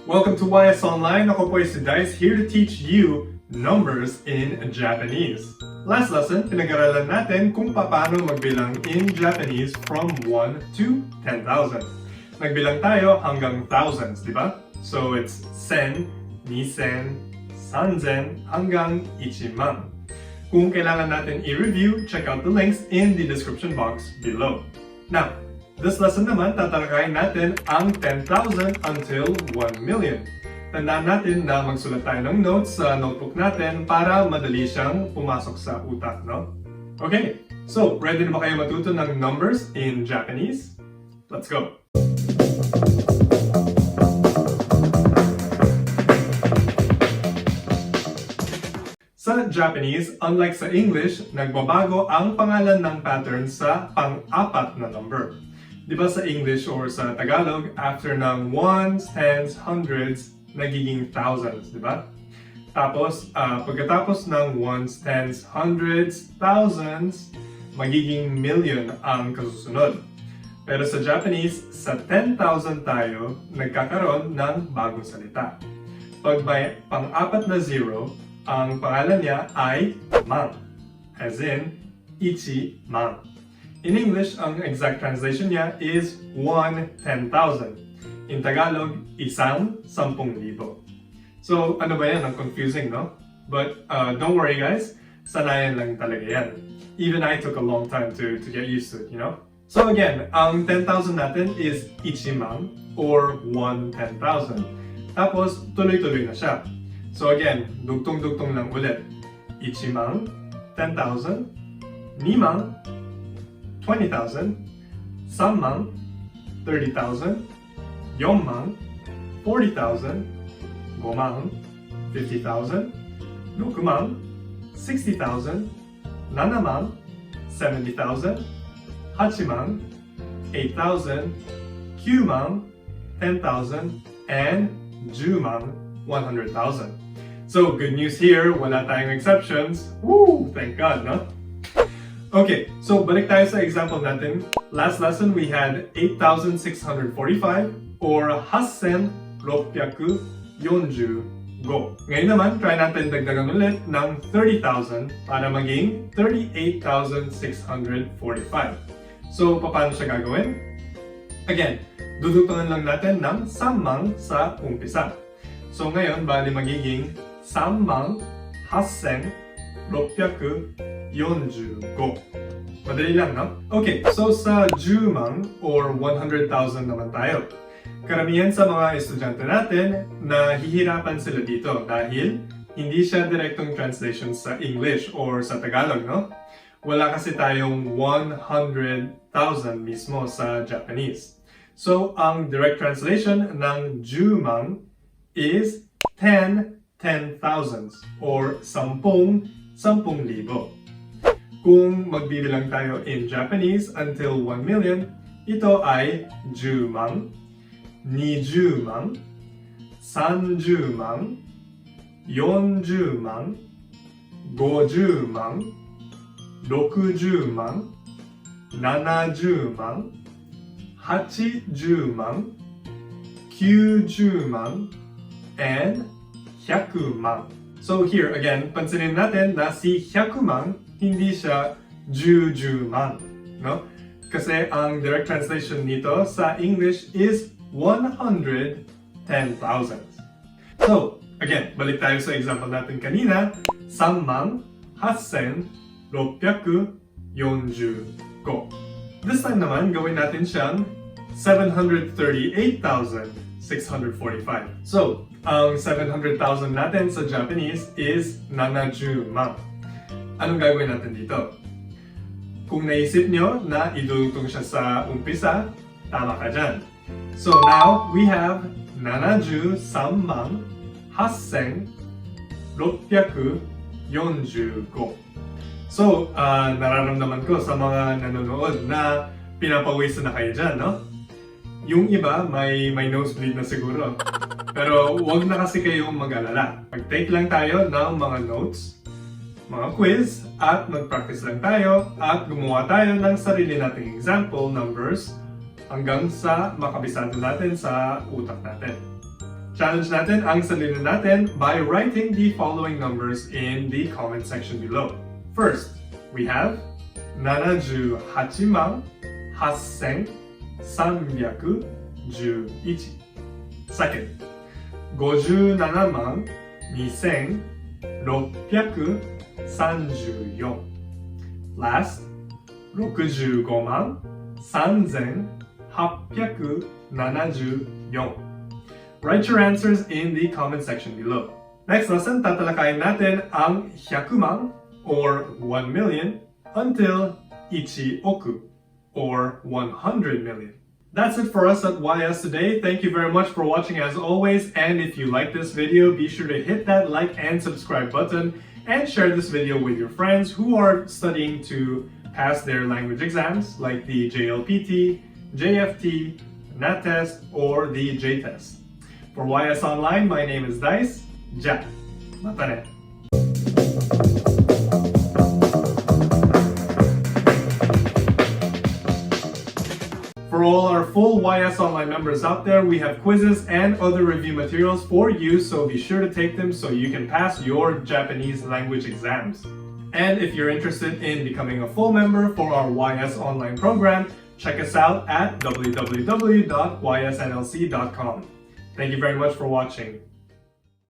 Welcome to YS Online. Ako po si Dice, here to teach you numbers in Japanese. Last lesson, pinag-aralan natin kung paano magbilang in Japanese from 1 to 10,000. Nagbilang tayo hanggang thousands, di ba? So it's sen, nisen, sanzen, hanggang ichiman. Kung kailangan natin i-review, check out the links in the description box below. Now, this lesson naman, tatalakayin natin ang 10,000 until 1 million. Tandaan natin na magsulat tayo ng notes sa notebook natin para madali siyang pumasok sa utak, no? Okay, so ready na ba kayo matuto ng numbers in Japanese? Let's go! Sa Japanese, unlike sa English, nagbabago ang pangalan ng pattern sa pang-apat na number. Di ba sa English or sa Tagalog, after ng ones, tens, hundreds, nagiging thousands, di ba? Tapos, pagkatapos ng ones, tens, hundreds, thousands, magiging million ang kasusunod. Pero sa Japanese, sa 10,000 tayo, nagkakaroon ng bagong salita. Pag may pang-apat na zero, ang pangalan niya ay man, as in, ichi-man. In English, ang exact translation niya is 1/10,000. In Tagalog, isang 10,000. So, ano ba yan? Ang confusing, no? But don't worry guys, sanayan lang talaga yan. Even I took a long time to get used to it, you know? So again, ang 10,000 natin is ichiman or 1/10,000. Tapos, tuloy-tuloy na siya. So again, dugtong-dugtong lang ulit. Ichiman, 10,000, niman, 20,000, sanman, 30,000, yonman, 40,000, goman, 50,000, rokuman, 60,000, nanaman, 70,000, hachiman, 8,000, kyuman, 10,000, and juman, 100,000. So, good news here, wala tayong exceptions. Woo! Thank God, no? Okay, so balik tayo sa example natin. Last lesson, we had 8,645 or 8,645. Ngayon naman, try natin dagdagan ulit ng 30,000 para maging 38,645. So, paano siya gagawin? Again, dudugtungan lang natin ng sammang sa umpisa. So ngayon, bali magiging 38,645. Madali lang, no? Okay, so sa 10,000 or 100,000 naman tayo. Karamihan sa mga estudyante natin, nahihirapan sila dito dahil hindi siya direktong translation sa English or sa Tagalog, no? Wala kasi tayong 100,000 mismo sa Japanese. So, ang direct translation ng 10,000 is 10,000s or 10,000. Kung magbibilang tayo in Japanese until 1 million, ito ay 10,000, 20,000, 30,000, 40,000, 50,000, 60,000, 70,000, 80,000, 90,000, and 100,000. So here again, pansinin natin na si 100,000 hindi siya 10,000,000, no? Kasi ang direct translation nito sa English is 110,000. So again, balik tayo sa example natin kanina, 38,645. This time naman, gawin natin siyang 738,645. So, ang 700,000 natin sa Japanese is 70,000. Anong gagawin natin dito? Kung naisip nyo na idudugtong siya sa umpisa, tama ka dyan. So now, we have 73,845. So, nararamdaman ko sa mga nanonood na pinapawisan na kayo dyan, no? Yung iba, may nosebleed na siguro. Pero huwag na kasi kayong mag-alala. Mag-take lang tayo ng mga notes, mga quiz, at mag-practice lang tayo at gumawa tayo ng sarili nating example numbers hanggang sa makabisado natin sa utak natin. Challenge natin ang sarili natin by writing the following numbers in the comment section below. First, we have 78,8311. Second, 57,2634. Last, 65,3874. Write your answers in the comment section below. Next lesson, tatalakayin natin ang 100,000 or 1 million until 1,000,000 or 100 million. That's it for us at YS today. Thank you very much for watching as always, and if you like this video, be sure to hit that like and subscribe button and share this video with your friends who are studying to pass their language exams like the JLPT, JFT, NAT-Test, or the J-Test. For YS Online, my name is Dice. Ja, mata ne. For all our full YS Online members out there, we have quizzes and other review materials for you, so be sure to take them so you can pass your Japanese language exams. And if you're interested in becoming a full member for our YS Online program, check us out at www.ysnlc.com. Thank you very much for watching.